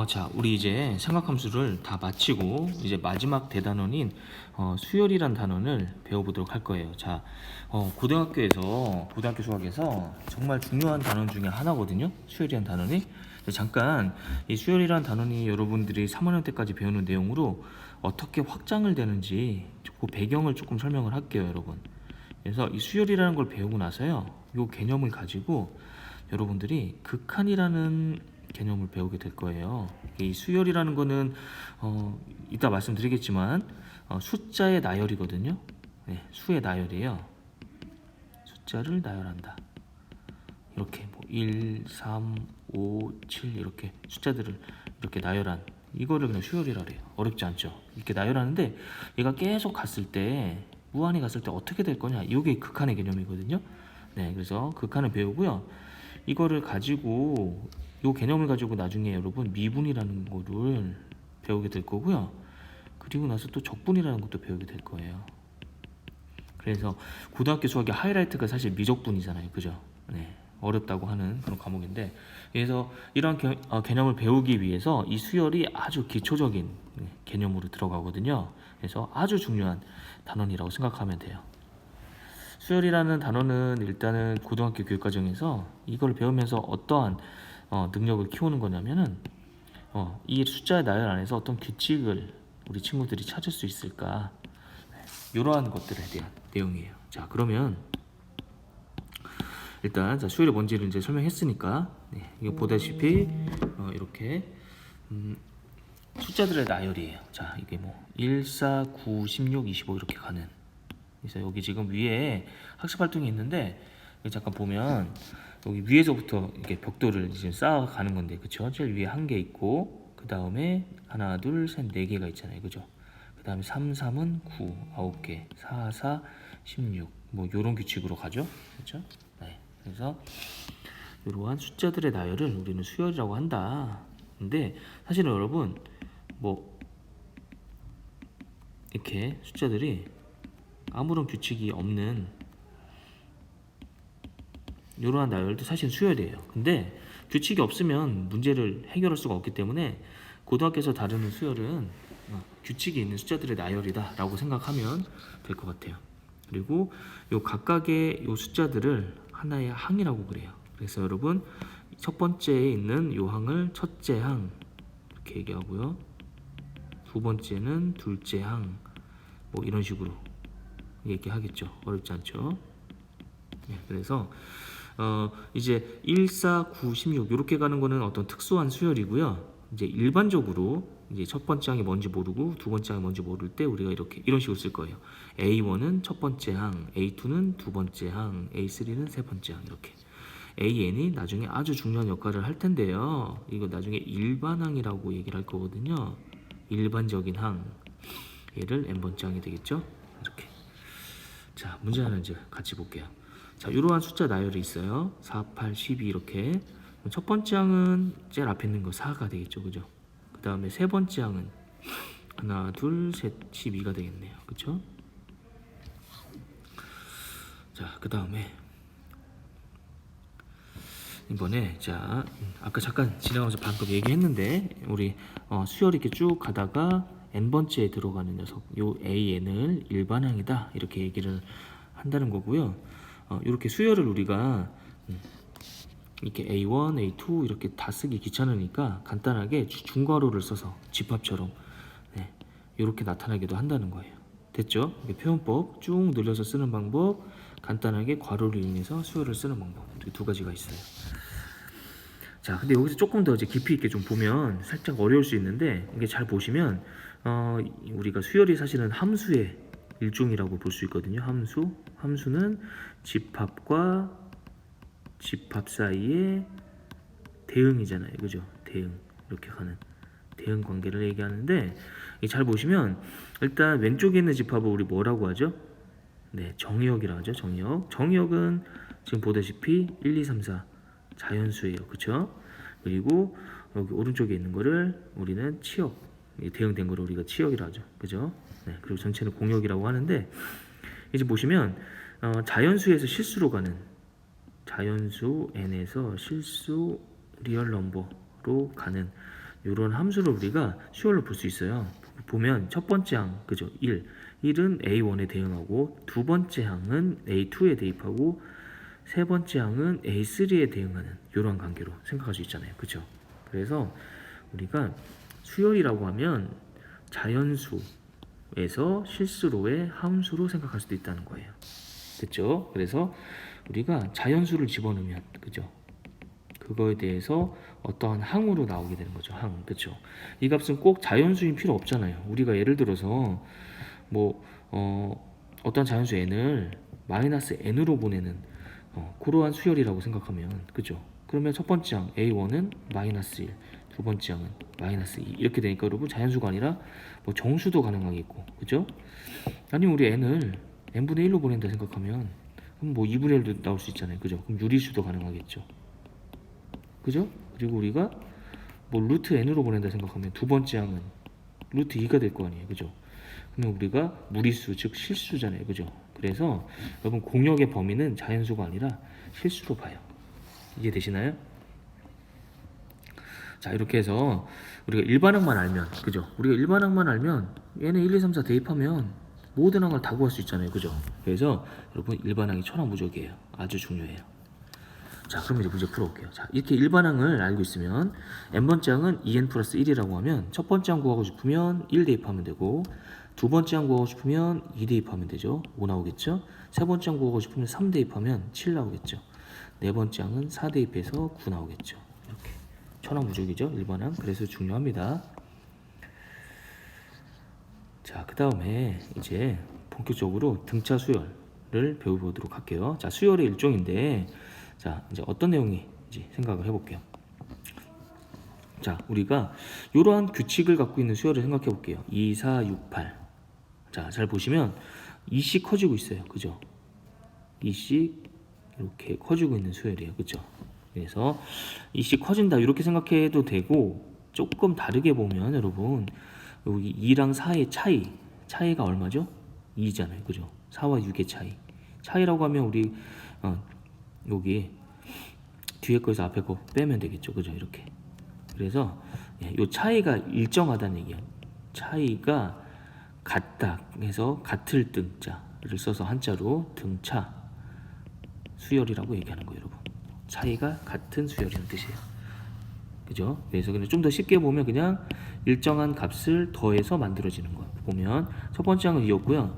자, 우리 이제 삼각함수를 다 마치고 이제 마지막 대단원인 수열이란 단원을 배워보도록 할 거예요. 자, 고등학교 수학에서 정말 중요한 단원 중에 하나거든요. 수열이란 단원이. 잠깐 이 수열이란 단원이 여러분들이 3학년 때까지 배우는 내용으로 어떻게 확장을 되는지 그 배경을 조금 설명을 할게요, 여러분. 그래서 이 수열이라는 걸 배우고 나서요, 이 개념을 가지고 여러분들이 극한이라는 개념을 배우게 될 거예요. 이 수열이라는 거는 이따 말씀드리겠지만 숫자의 나열이거든요. 네, 수의 나열이에요. 숫자를 나열한다. 이렇게 뭐 1, 3, 5, 7 이렇게 숫자들을 이렇게 나열한 이거를 그냥 수열이라 그래요. 어렵지 않죠? 이렇게 나열하는데 얘가 계속 갔을 때 무한히 갔을 때 어떻게 될 거냐? 이게 극한의 개념이거든요. 네, 그래서 극한을 배우고요. 이거를 가지고 이 개념을 가지고 나중에 여러분 미분이라는 거를 배우게 될 거고요. 그리고 나서 또 적분이라는 것도 배우게 될 거예요. 그래서 고등학교 수학의 하이라이트가 사실 미적분이잖아요, 그죠? 네, 어렵다고 하는 그런 과목인데, 그래서 이런 개념을 배우기 위해서 이 수열이 아주 기초적인 개념으로 들어가거든요. 그래서 아주 중요한 단원이라고 생각하면 돼요. 수열이라는 단어는 일단은 고등학교 교육과정에서 이걸 배우면서 어떠한 능력을 키우는 거냐면은 이 숫자의 나열 안에서 어떤 규칙을 우리 친구들이 찾을 수 있을까, 이러한 것들에 대한 내용이에요. 자, 그러면 일단 자, 수열이 뭔지를 이제 설명했으니까 이거 보다시피 이렇게 숫자들의 나열이에요. 자, 이게 뭐 1, 4, 9, 16, 25 이렇게 가는. 그래서 여기 지금 위에 학습 활동이 있는데 잠깐 보면 여기 위에서부터 이렇게 벽돌을 이제 쌓아가는 건데, 그쵸? 제일 위에 한 개 있고 그 다음에 하나, 둘, 셋, 네 개가 있잖아요, 그죠? 그 다음에 3, 3은 9, 9개, 4, 4, 16 뭐 요런 규칙으로 가죠, 그렇죠? 네, 그래서 이러한 숫자들의 나열을 우리는 수열이라고 한다. 근데 사실은 여러분 뭐 이렇게 숫자들이 아무런 규칙이 없는 이러한 나열도 사실 수열이에요. 근데 규칙이 없으면 문제를 해결할 수가 없기 때문에 고등학교에서 다루는 수열은 규칙이 있는 숫자들의 나열이다 라고 생각하면 될 것 같아요. 그리고 요 각각의 요 숫자들을 하나의 항이라고 그래요. 그래서 여러분 첫 번째에 있는 요 항을 첫째 항 이렇게 얘기하고요, 두 번째는 둘째 항, 뭐 이런 식으로 얘기하겠죠. 어렵지 않죠? 네, 그래서 이제 1, 4, 9, 16 이렇게 가는 거는 어떤 특수한 수열이고요. 이제 일반적으로 이제 첫 번째 항이 뭔지 모르고 두 번째 항이 뭔지 모를 때 우리가 이렇게 이런 식으로 쓸 거예요. A1은 첫 번째 항, A2는 두 번째 항, A3는 세 번째 항, 이렇게. AN이 나중에 아주 중요한 역할을 할 텐데요. 이거 나중에 일반항이라고 얘기를 할 거거든요. 일반적인 항. 얘를 n번째 항이 되겠죠? 이렇게. 자, 문제 하나 이제 같이 볼게요. 자, 이러한 숫자 나열이 있어요. 4, 8, 12 이렇게. 첫 번째 항은 제일 앞에 있는 거 4가 되겠죠, 그죠? 그 다음에 세 번째 항은 하나, 둘, 셋, 12가 되겠네요, 그쵸? 자, 그 다음에 이번에 자, 아까 잠깐 지나가면서 방금 얘기했는데 우리 수열 이렇게 쭉 가다가 n번째에 들어가는 녀석, 요 AN을 일반항이다 이렇게 얘기를 한다는 거고요. 이렇게 수열을 우리가 이렇게 A1, A2 이렇게 다 쓰기 귀찮으니까 간단하게 중괄호를 써서 집합처럼 이렇게 나타나기도 한다는 거예요. 됐죠? 이게 표현법 쭉 늘려서 쓰는 방법, 간단하게 괄호를 이용해서 수열을 쓰는 방법, 이렇게 두 가지가 있어요. 자, 근데 여기서 조금 더 이제 깊이 있게 좀 보면 살짝 어려울 수 있는데, 이게 잘 보시면 우리가 수열이 사실은 함수의 일종이라고 볼 수 있거든요. 함수는 집합과 집합 사이의 대응이잖아요, 그죠? 대응, 이렇게 가는 대응 관계를 얘기하는데, 잘 보시면 일단 왼쪽에 있는 집합을 우리 뭐라고 하죠? 네, 정의역이라고 하죠. 정의역은 지금 보다시피 1, 2, 3, 4 자연수예요, 그쵸? 그리고 여기 오른쪽에 있는 거를 우리는 치역, 대응된 거를 우리가 치역이라고 하죠, 그죠? 네, 그리고 전체는 공역이라고 하는데, 이제 보시면 자연수에서 실수로 가는, 자연수 n에서 실수 리얼 넘버로 가는 이런 함수를 우리가 수열로 볼 수 있어요. 보면 첫 번째 항, 그죠? 1은 A1에 대응하고 두 번째 항은 A2에 대입하고 세 번째 항은 A3에 대응하는 이런 관계로 생각할 수 있잖아요. 그죠? 그래서 우리가 수열이라고 하면 자연수에서 실수로의 함수로 생각할 수도 있다는 거예요. 됐죠? 그래서 우리가 자연수를 집어넣으면, 그죠? 그거에 대해서 어떠한 항으로 나오게 되는 거죠. 항, 그렇죠? 이 값은 꼭 자연수인 필요 없잖아요. 우리가 예를 들어서 뭐 어떤 자연수 n을 마이너스 n으로 보내는 그러한 수열이라고 생각하면, 그죠? 그러면 첫 번째 항 a1은 마이너스 1, 두 번째 항은 마이너스 2 이렇게 되니까 여러분 자연수가 아니라 뭐 정수도 가능하겠고, 그죠? 아니면 우리 n을 n분의 1로 보낸다 생각하면 그럼 뭐 2분의 1도 나올 수 있잖아요. 그죠? 그럼 유리수도 가능하겠죠. 그죠? 그리고 우리가 뭐 루트 n으로 보낸다 생각하면 두 번째 항은 루트 2가 될 거 아니에요. 그죠? 그러면 우리가 무리수, 즉 실수잖아요. 그죠? 그래서 여러분 공역의 범위는 자연수가 아니라 실수로 봐요. 이해되시나요? 자, 이렇게 해서 우리가 일반항만 알면, 그죠? 우리가 일반항만 알면 얘네 1, 2, 3, 4 대입하면 모든 항을 다 구할 수 있잖아요. 그죠? 그래서 여러분 일반항이 천하무적이에요. 아주 중요해요. 자, 그럼 이제 문제 풀어볼게요. 자, 이렇게 일반항을 알고 있으면 n번째 항은 2n 플러스 1이라고 하면 첫 번째 항 구하고 싶으면 1 대입하면 되고 두 번째 항 구하고 싶으면 2 대입하면 되죠. 5 나오겠죠. 세 번째 항 구하고 싶으면 3 대입하면 7 나오겠죠. 네 번째 항은 4 대입해서 9 나오겠죠. 이렇게 천하무적이죠. 일반항. 그래서 중요합니다. 자, 그 다음에 이제 본격적으로 등차 수열을 배워보도록 할게요. 자, 수열의 일종인데 자, 이제 어떤 내용인지 생각을 해볼게요. 자, 우리가 이러한 규칙을 갖고 있는 수열을 생각해 볼게요. 2, 4, 6, 8. 자, 잘 보시면 2씩 커지고 있어요. 그죠? 2씩 이렇게 커지고 있는 수열이에요. 그죠? 그래서 2씩 커진다 이렇게 생각해도 되고 조금 다르게 보면 여러분 여기 2랑 4의 차이가 얼마죠? 2잖아요. 그죠? 4와 6의 차이라고 하면 우리 여기 뒤에 거에서 앞에 거 빼면 되겠죠. 그죠? 이렇게. 그래서 이 차이가 일정하다는 얘기야. 차이가 같다 해서 같을 등자를 써서 한자로 등차 수열이라고 얘기하는 거예요. 여러분. 차이가 같은 수열이라는 뜻이에요. 그죠? 그래서 그냥 좀 더 쉽게 보면 그냥 일정한 값을 더해서 만들어지는 거예요. 보면 첫 번째 항은 2였고요.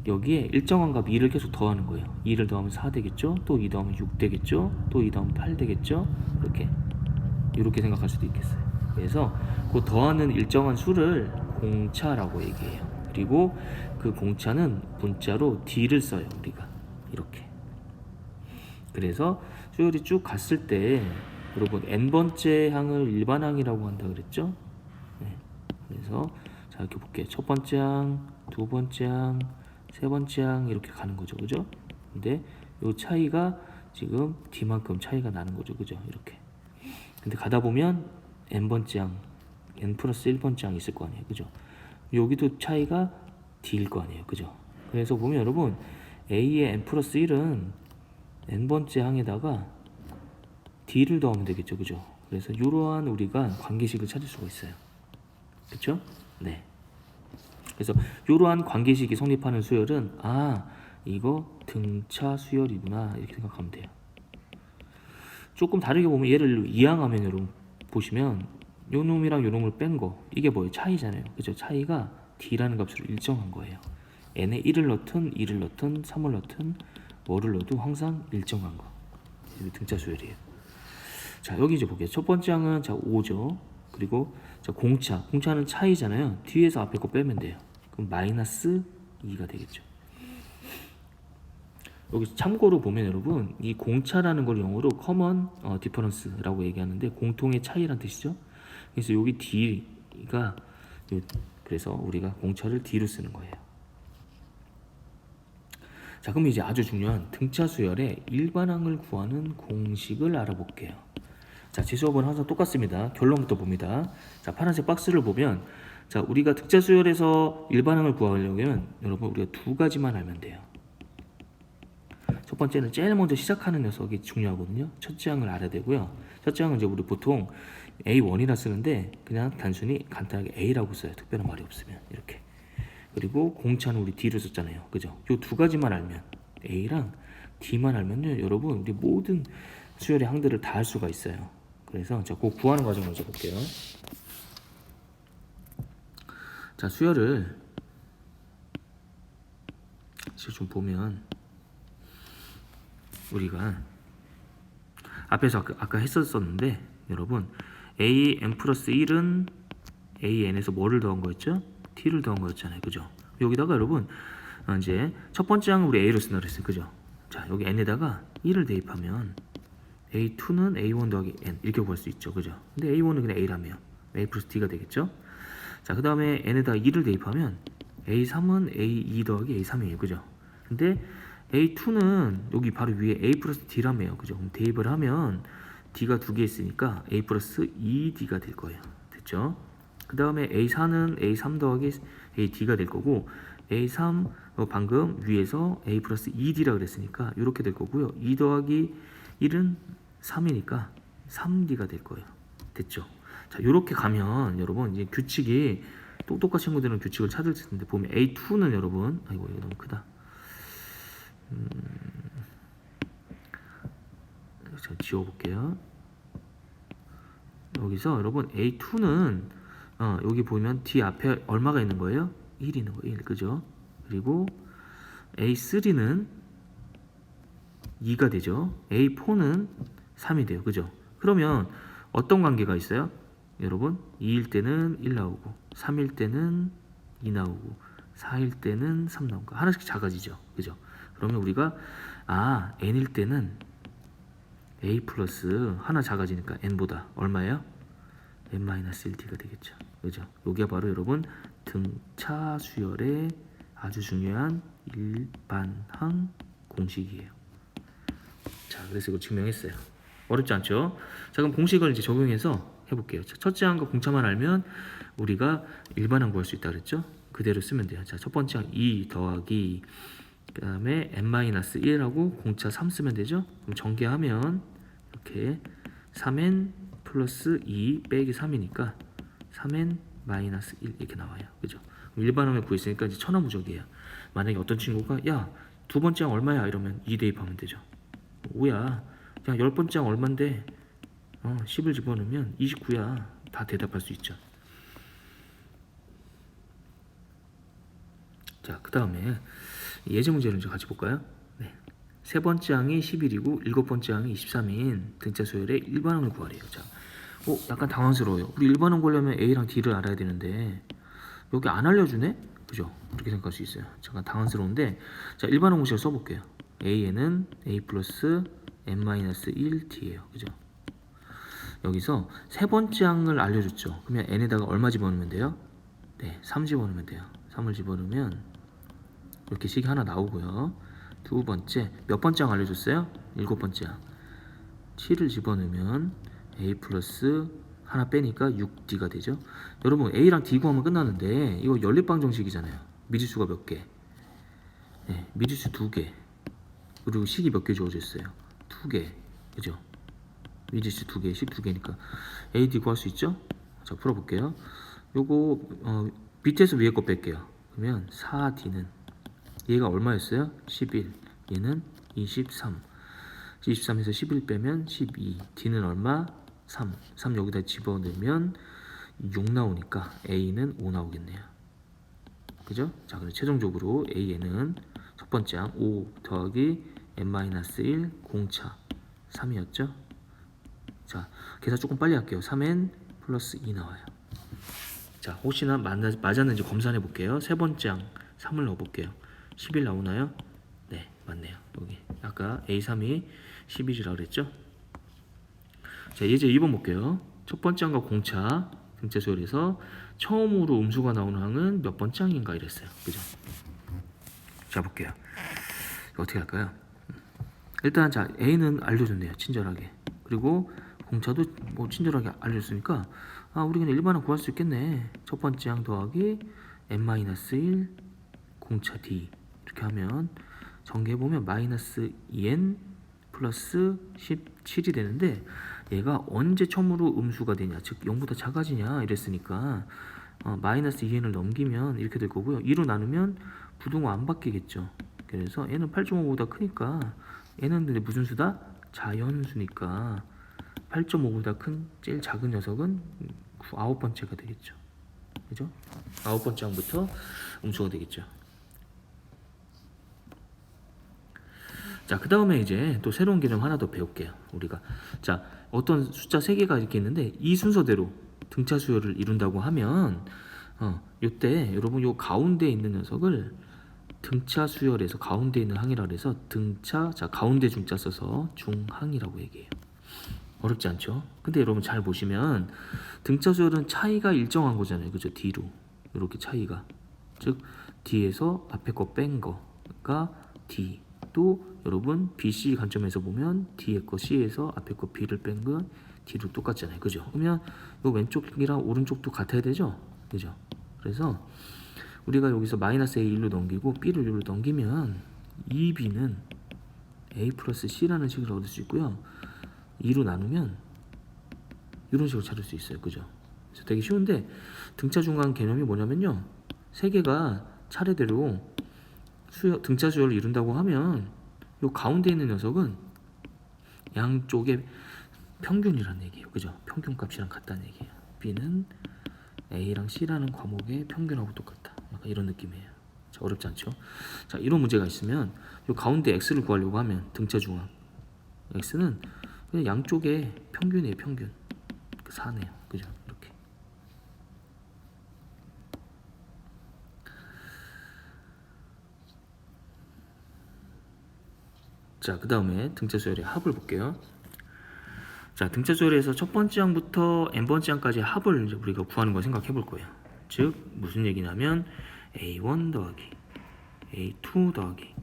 여기에 일정한 값 2를 계속 더하는 거예요. 2를 더하면 4 되겠죠? 또 2 더하면 6 되겠죠? 또 2 더하면 8 되겠죠? 이렇게 생각할 수도 있겠어요. 그래서 그 더하는 일정한 수를 공차라고 얘기해요. 그리고 그 공차는 문자로 d를 써요. 우리가 이렇게. 그래서 수열이 쭉 갔을 때 여러분 n번째 항을 일반항이라고 한다 그랬죠? 네. 그래서 자, 이렇게 볼게요. 첫 번째 항, 두 번째 항, 세 번째 항 이렇게 가는 거죠. 그죠? 근데 요 차이가 지금 d만큼 차이가 나는 거죠. 그죠? 이렇게. 근데 가다 보면 n번째 항, n 플러스 1번째 항이 있을 거 아니에요. 그죠? 여기도 차이가 d일 거 아니에요. 그죠? 그래서 보면 여러분 a의 n 플러스 1은 n번째 항에다가 d를 더하면 되겠죠. 그죠? 그래서 이러한 우리가 관계식을 찾을 수가 있어요. 그쵸? 네. 그래서 이러한 관계식이 성립하는 수열은 이거 등차 수열이구나 이렇게 생각하면 돼요. 조금 다르게 보면 얘를 이항하면 여러분 보시면 요 놈이랑 요 놈을 뺀 거 이게 뭐예요? 차이잖아요. 그죠? 차이가 d라는 값으로 일정한 거예요. n에 1을 넣든 2를 넣든 3을 넣든 뭐를 넣어도 항상 일정한 거. 이게 등차 수열이에요. 자, 여기 이제 볼게요. 첫 번째 항은 자 5죠. 그리고 자 공차는 차이잖아요. 뒤에서 앞에 거 빼면 돼요. 그럼 마이너스 2가 되겠죠. 여기 참고로 보면 여러분 이 공차라는 걸 영어로 common difference라고 얘기하는데 공통의 차이란 뜻이죠. 그래서 여기 d가 그래서 우리가 공차를 d로 쓰는 거예요. 자, 그럼 이제 아주 중요한 등차 수열의 일반항을 구하는 공식을 알아볼게요. 자, 제 수업은 항상 똑같습니다. 결론부터 봅니다. 자, 파란색 박스를 보면 자, 우리가 등차 수열에서 일반항을 구하려면 여러분 우리가 두 가지만 알면 돼요. 첫 번째는 제일 먼저 시작하는 녀석이 중요하거든요. 첫째 항을 알아야 되고요. 첫째 항은 이제 우리 보통 A1이라 쓰는데 그냥 단순히 간단하게 A라고 써요. 특별한 말이 없으면 이렇게. 그리고 공차는 우리 D로 썼잖아요. 그죠? 요 두 가지만 알면 A랑 D만 알면요, 여러분 우리 모든 수열의 항들을 다 할 수가 있어요. 그래서 자, 그 구하는 과정 먼저 볼게요. 자, 수열을 지금 좀 보면 우리가 앞에서 아까 했었는데 여러분 AN 플러스 1은 AN에서 뭐를 더한 거였죠? T를 더한 거였잖아요. 그죠? 여기다가 여러분 이제 첫 번째 항은 우리 A로 쓴다 그랬어요. 그죠? 자, 여기 N에다가 1을 대입하면 A2는 A1 더하기 N 이렇게 구할 수 있죠. 그죠? 근데 A1은 그냥 A라며 A 플러스 D가 되겠죠? 자, 그 다음에 N에다가 2를 대입하면 A3은 A2 더하기 A3이에요. 그죠? 근데 A2는 여기 바로 위에 A 플러스 D라며요. 그죠? 그럼 대입을 하면 D가 두 개 있으니까 A 플러스 2D가 될 거예요. 됐죠? 그 다음에 A4는 A3 더하기 AD가 될 거고 A3 방금 위에서 A 플러스 2D라 그랬으니까 이렇게 될 거고요. 2 더하기 1은 3이니까 3D가 될 거예요. 됐죠? 자, 이렇게 가면 여러분 이제 규칙이 똑똑한 친구들은 규칙을 찾을 텐데 보면 A2는 여러분 아이고 이거 너무 크다. 제가 지워볼게요. 여기서 여러분 A2는 여기 보면 D 앞에 얼마가 있는 거예요? 1이 있는 거예요. 1, 그죠? 그리고 A3는 2가 되죠. A4는 3이 돼요. 그죠? 그러면 어떤 관계가 있어요? 여러분 2일 때는 1 나오고 3일 때는 2 나오고 4일 때는 3 나오고 하나씩 작아지죠. 그죠? 그러면 우리가 n일 때는 a 플러스 하나 작아지니까 n보다 얼마예요? n-1d가 되겠죠. 그죠? 여기가 바로 여러분 등차 수열의 아주 중요한 일반항 공식이에요. 자, 그래서 이거 증명했어요. 어렵지 않죠? 자, 그럼 공식을 이제 적용해서 해볼게요. 자, 첫째 항과 공차만 알면 우리가 일반항 구할 수 있다 그랬죠? 그대로 쓰면 돼요. 자, 첫 번째 항 2 더하기 그 다음에 n-1하고 공차 3 쓰면 되죠? 그럼 전개하면 이렇게 3n 플러스 2 빼기 3이니까 3n 마이너스 1 이렇게 나와요. 그죠? 일반항을 구했으니까 이제 천하무적이에요. 만약에 어떤 친구가 야, 두 번째 항 얼마야? 이러면 2 대입하면 되죠. 5야. 야, 10번째 항 얼만데? 10을 집어넣으면 29야. 다 대답할 수 있죠. 자, 그 다음에 예제 문제를 좀 같이 볼까요? 네. 세 번째 항이 11이고 일곱 번째 항이 23인 등차 수열의 일반항을 구하래요. 자, 약간 당황스러워요. 우리 일반항 구하려면 A랑 D를 알아야 되는데 여기 안 알려주네? 그죠? 그렇게 생각할 수 있어요. 잠깐 당황스러운데 자, 일반항 공식을 써볼게요. A에는 A 플러스 n-1D예요. 그죠? 여기서 세 번째 항을 알려줬죠. 그러면 n에다가 얼마 집어넣으면 돼요? 네, 3 집어넣으면 돼요. 3을 집어넣으면 이렇게 식이 하나 나오고요. 두 번째, 몇 번째 항 알려줬어요? 일곱 번째 항. 7을 집어넣으면 A 플러스 하나 빼니까 6D가 되죠. 여러분 A랑 D 구하면 끝나는데 이거 연립방 정식이잖아요. 미지수가 몇 개? 네, 미지수 2개. 그리고 식이 몇 개 주어져 있어요? 2개. 그죠? 미지수 2개, 식 2개니까 AD 구할 수 있죠? 자, 풀어볼게요. 요거 밑에서 위에 거 뺄게요. 그러면 4D는 얘가 얼마였어요? 11. 얘는 23. 23에서 11 빼면 12. D는 얼마? 3. 3 여기다 집어넣으면 6 나오니까 A는 5 나오겠네요. 그죠? 자, 그럼 최종적으로 A에는 첫 번째 항 5 더하기 n-1 공차 3이었죠? 자, 계산 조금 빨리 할게요. 3n 플러스 2 나와요. 자, 혹시나 맞았는지 검사해 볼게요. 세 번째 항 3을 넣어 볼게요. 11 나오나요? 네, 맞네요. 여기 아까 A3이 11이라고 그랬죠? 자, 이제 2번 볼게요. 첫 번째 항과 공차 등차 수열에서 처음으로 음수가 나오는 항은 몇 번째 항인가 이랬어요. 그죠? 자, 볼게요. 이거 어떻게 할까요? 일단 자, A는 알려줬네요. 친절하게. 그리고 공차도 뭐 친절하게 알려줬으니까 우리 그냥 일반항 구할 수 있겠네. 첫 번째 항 더하기 n-1 공차 D 이렇게 하면 전개해보면 마이너스 2n 플러스 17이 되는데 얘가 언제 처음으로 음수가 되냐, 즉 0보다 작아지냐 이랬으니까 마이너스 2n을 넘기면 이렇게 될 거고요. 2로 나누면 부등호 안 바뀌겠죠. 그래서 n은 8.5보다 크니까 n은 근데 무슨 수다? 자연수니까 8.5보다 큰 제일 작은 녀석은 9번째가 되겠죠. 그죠? 9번째 항부터 음수가 되겠죠. 자, 그 다음에 이제 또 새로운 개념 하나 더 배울게요. 우리가. 자, 어떤 숫자 3개가 이렇게 있는데 이 순서대로 등차 수열을 이룬다고 하면 요때 여러분 요 가운데 있는 녀석을 등차 수열에서 가운데 있는 항이라고 해서 등차, 자 가운데 중자 써서 중항이라고 얘기해요. 어렵지 않죠? 근데 여러분 잘 보시면 등차 수열은 차이가 일정한 거잖아요. 그죠? D로 이렇게 차이가, 즉 D에서 앞에 거 뺀 거가 D, 또 여러분 BC 관점에서 보면 D의 거 C에서 앞에 거 B를 뺀 건 D로 똑같잖아요. 그죠? 그러면 이 왼쪽이랑 오른쪽도 같아야 되죠? 그죠? 그래서 우리가 여기서 마이너스 A 1로 넘기고 B를 1로 넘기면 2B는 A 플러스 C라는 식을 얻을 수 있고요. 2로 나누면 이런 식으로 찾을 수 있어요. 그죠? 그래서 되게 쉬운데 등차 중간 개념이 뭐냐면요. 세 개가 차례대로 등차 수열을 이룬다고 하면 요 가운데 있는 녀석은 양쪽의 평균이라는 얘기예요. 그죠? 평균값이랑 같다는 얘기예요. B는 A랑 C라는 과목의 평균하고 똑같다. 약간 이런 느낌이에요. 자, 어렵지 않죠? 자, 이런 문제가 있으면 요 가운데 X를 구하려고 하면 등차 중앙 X는 그냥 양쪽의 평균이에요. 평균. 그 4네요. 그죠? 이렇게. 자, 그 다음에 등차 수열의 합을 볼게요. 자, 등차 수열에서 첫 번째 항부터 n번째 항까지 합을 이제 우리가 구하는 거 생각해 볼 거예요. 즉 무슨 얘기냐면 A1 더하기 A2 더하기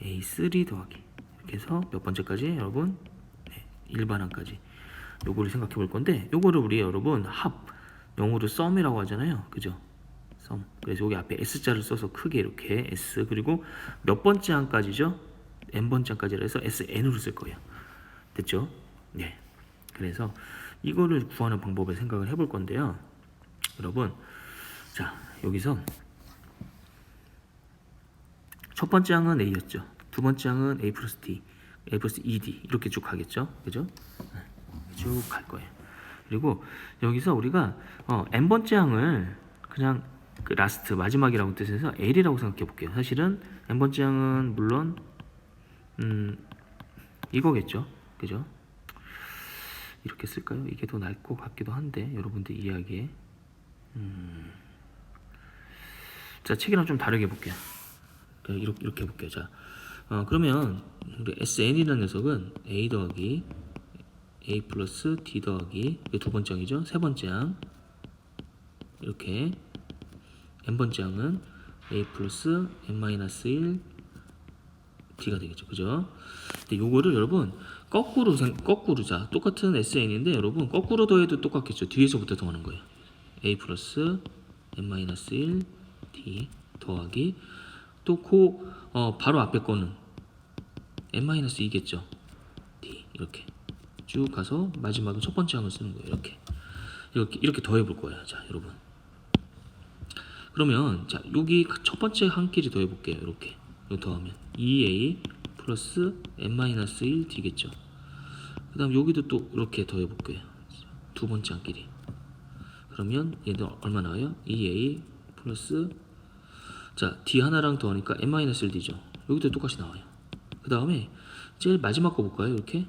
A3 더하기 이렇게 해서 몇 번째까지 여러분? 네, 일반항까지 요거를 생각해 볼 건데, 요거를 우리 여러분 합, 영어로 썸이라고 하잖아요. 그죠? 썸. 그래서 여기 앞에 S자를 써서 크게 이렇게 S, 그리고 몇 번째 항까지죠? n번째 항까지라 해서 SN으로 쓸 거예요. 됐죠? 네. 그래서 이거를 구하는 방법을 생각을 해볼 건데요. 여러분, 자 여기서 첫 번째 항은 A였죠. 두 번째 항은 A 플러스 D, A 플러스 ED 이렇게 쭉 가겠죠. 그죠? 쭉 갈 거예요. 그리고 여기서 우리가 n번째 항을 그냥 그 라스트 마지막이라고 뜻해서 L이라고 생각해 볼게요. 사실은 n번째 항은 물론 이거겠죠. 그죠? 이렇게 쓸까요? 이게 더 나을 것 같기도 한데 여러분들 이해하기에. 자, 책이랑 좀 다르게 볼게요. 이렇게 볼게요. 자, 그러면 우리 SN이라는 녀석은 A 더하기 A 플러스 D 더하기 이게 두 번째 항이죠. 세 번째 항 이렇게, n번째 항은 A 플러스 N 마이너스 1 D가 되겠죠. 그죠? 근데 요거를 여러분 거꾸로 자 똑같은 SN인데 여러분 거꾸로 더해도 똑같겠죠. 뒤에서부터 더하는 거예요. A 플러스 N 마이너스 1 D 더하기 또 바로 앞에 거는 N 마이너스 2겠죠. D 이렇게 쭉 가서 마지막은 첫 번째 항을 쓰는 거예요. 이렇게 더해 볼 거예요. 자, 여러분. 그러면 자, 여기 첫 번째 항끼리 더해 볼게요. 이렇게. 이거 더하면 2A 플러스 N-1 D겠죠. 그 다음 여기도 또 이렇게 더해 볼게요. 두 번째 항끼리. 그러면 얘도 얼마 나와요? 2A 플러스, 자, D 하나랑 더하니까 N-1 D죠. 여기도 똑같이 나와요. 그 다음에 제일 마지막 거 볼까요? 이렇게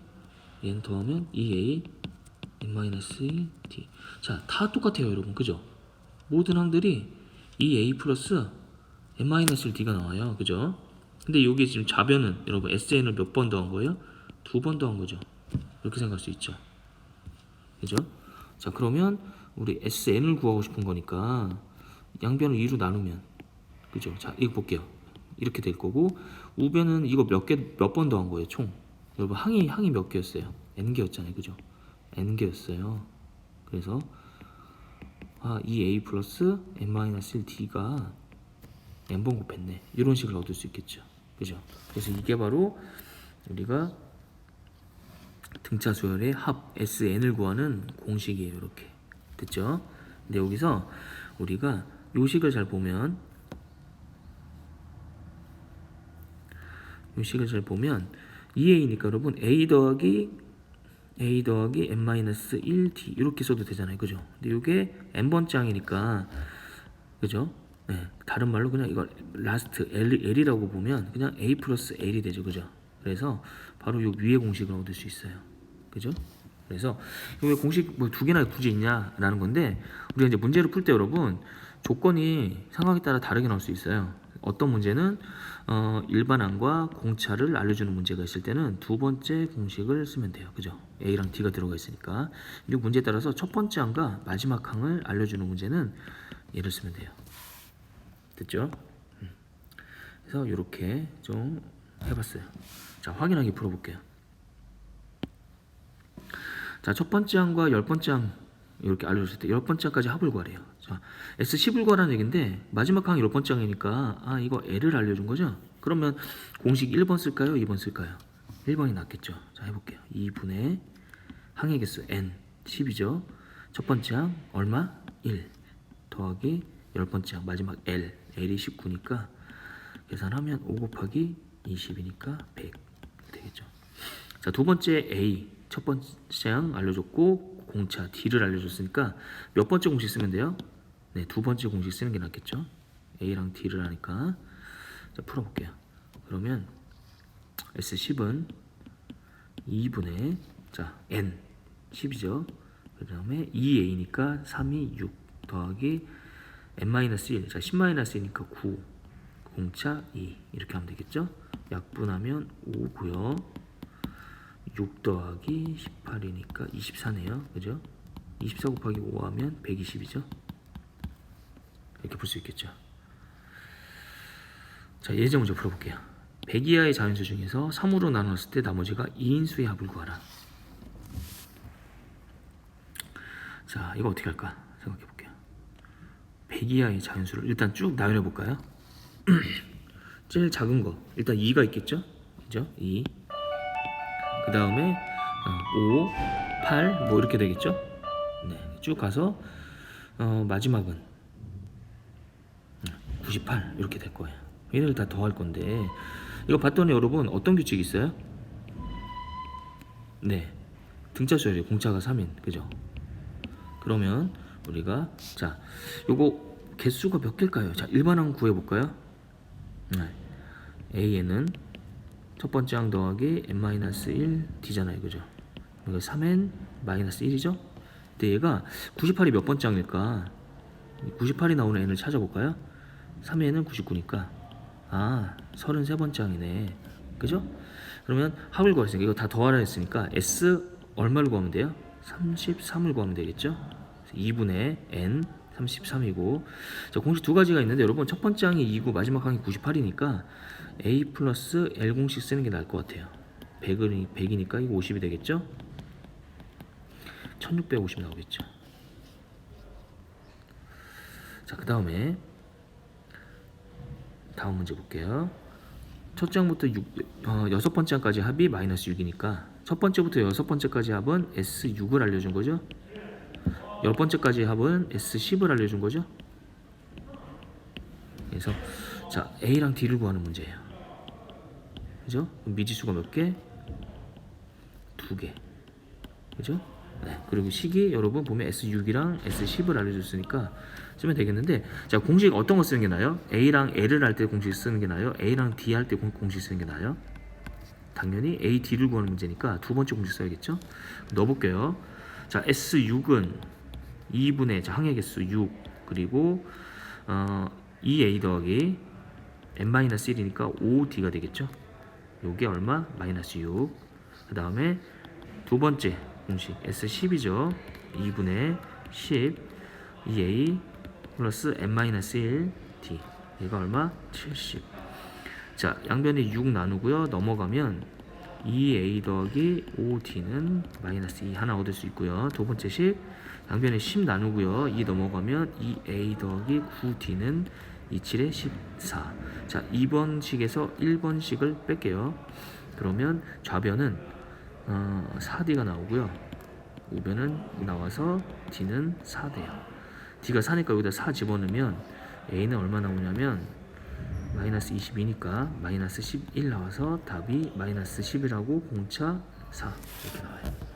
얘는 더하면 2A N-1 D. 자, 다 똑같아요, 여러분. 그죠? 모든 항들이 2A 플러스 N-1 D가 나와요. 그죠? 근데 여기 지금 좌변은 여러분 SN을 몇 번 더한 거예요? 2번 더한 거죠. 이렇게 생각할 수 있죠. 그죠? 자, 그러면 우리 SN을 구하고 싶은 거니까 양변을 2로 나누면, 그죠? 자, 이거 볼게요. 이렇게 될 거고, 우변은 이거 몇 번 더한 거예요, 총. 여러분 항이 몇 개였어요? N개였잖아요. 그죠? N개였어요. 그래서 이 A 플러스 N-1 D가 N번 곱했네. 이런 식을 얻을 수 있겠죠. 그죠? 그래서 이게 바로 우리가 등차 수열의 합 SN을 구하는 공식이에요. 이렇게 됐죠? 근데 여기서 우리가 요식을 잘 보면 요식을 잘 보면 2a니까 여러분 a 더하기 n-1t 이렇게 써도 되잖아요. 그죠? 근데 이게 n번째 항이니까 그죠? 네, 다른 말로 그냥 이걸 라스트 L이라고 보면 그냥 a 플러스 L이 되죠. 그죠? 그래서 바로 요 위의 공식을 얻을 수 있어요. 그죠? 그래서 왜 공식 뭐 두 개나 굳이 있냐라는 건데 우리가 이제 문제를 풀 때 여러분 조건이 상황에 따라 다르게 나올 수 있어요. 어떤 문제는 일반항과 공차를 알려주는 문제가 있을 때는 두 번째 공식을 쓰면 돼요. 그죠? A랑 D가 들어가 있으니까. 이 문제에 따라서 첫 번째 항과 마지막 항을 알려주는 문제는 얘를 쓰면 돼요. 됐죠? 그래서 이렇게 좀 해봤어요. 자, 확인하기 풀어볼게요. 자, 첫 번째 항과 열 번째 항 이렇게 알려줬을 때 열 번째 항까지 합을 구하래요. 자, S10을 구하라는 얘기인데 마지막 항이 열 번째 항이니까 이거 L을 알려준 거죠? 그러면 공식 1번 쓸까요? 2번 쓸까요? 1번이 낫겠죠. 자, 해볼게요. 2분의 항의 개수 N 10이죠. 첫 번째 항 얼마? 1 더하기 열 번째 항 마지막 L이 19니까 계산하면 5 곱하기 20이니까 100 되겠죠. 자, 두 번째 A 첫 번째 항 알려줬고 공차 D를 알려줬으니까 몇 번째 공식 쓰면 돼요? 네, 두 번째 공식 쓰는 게 낫겠죠. A랑 D를 하니까. 자, 풀어볼게요. 그러면 S10은 2분의 자 N 10이죠. 그 다음에 2A니까 3이 6 더하기 N-1 자 10-1이니까 9 공차 2 이렇게 하면 되겠죠. 약분하면 5고요. 6 더하기 18이니까 24네요. 그죠? 24 곱하기 5 하면 120이죠. 이렇게 볼 수 있겠죠. 자, 예제 문제 풀어볼게요. 100 이하의 자연수 중에서 3으로 나눴을 때 나머지가 2인수의 합을 구하라. 자, 이거 어떻게 할까 생각해 볼게요. 100 이하의 자연수를 일단 쭉 나열해 볼까요? 제일 작은 거 일단 2가 있겠죠? 그죠? 2. 그 다음에 5, 8 뭐 이렇게 되겠죠? 네, 쭉 가서 마지막은 98 이렇게 될 거예요. 얘네를 다 더할 건데 이거 봤더니 여러분 어떤 규칙이 있어요? 네, 등차 수열이 공차가 3인 그죠? 그러면 우리가 자 요거 개수가 몇 개일까요? 자, 일반항 구해볼까요? 네. A에는 첫 번째 항 더하기 n-1 D잖아요. 그죠? 이거 3n-1이죠? 근데 얘가 98이 몇 번째 항일까? 98이 나오는 n을 찾아볼까요? 3n은 99니까 33번째 항이네. 그죠? 그러면 합을 구했으니까 이거 다 더하라 했으니까 S 얼마를 구하면 돼요? 33을 구하면 되겠죠? 2분의 n 33이고 자, 공식 두 가지가 있는데 여러분 첫 번째 항이 2고 마지막 항이 98이니까 A 플러스 L 공식 쓰는 게 나을 것 같아요. 100이니까 이거 50이 되겠죠? 1650 나오겠죠. 자, 그 다음에 다음 문제 볼게요. 첫째 항부터 여섯 번째 항까지 합이 마이너스 6이니까 첫 번째부터 여섯 번째까지 합은 S6을 알려준 거죠. 열 번째까지 합은 S10을 알려준 거죠. 그래서 자, A랑 D를 구하는 문제예요. 그죠? 미지수가 몇 개? 2개. 그죠? 네. 그리고 식이 여러분 보면 S6이랑 S10을 알려줬으니까 쓰면 되겠는데 자, 공식 어떤 거 쓰는 게 나아요? A랑 L을 할 때 공식 쓰는 게 나아요? A랑 D 할 때 공식 쓰는 게 나아요? 당연히 A, D를 구하는 문제니까 두 번째 공식 써야겠죠? 넣어볼게요. 자, S6은 2분의 자, 항의 개수 6 그리고 2A 더하기 n-1이니까 5D가 되겠죠? 요게 얼마? 마이너스 6. 그 다음에 두 번째 공식 S10이죠. 2분의 10 2A 플러스 n-1 D 얘가 얼마? 70. 자, 양변에 6 나누고요. 넘어가면 2A 더하기 5D는 마이너스 2 하나 얻을 수 있고요. 두 번째 식 양변에 10 나누고요. 2 넘어가면 2A 더하기 9D는 27에 14. 자, 2번 식에서 1번 식을 뺄게요. 그러면 좌변은 4D가 나오고요. 5변은 나와서 D는 4돼요. D가 4니까 여기다 4 집어넣으면 A는 얼마 나오냐면 마이너스 22니까 마이너스 11 나와서 답이 마이너스 11하고 공차 4 이렇게 나와요.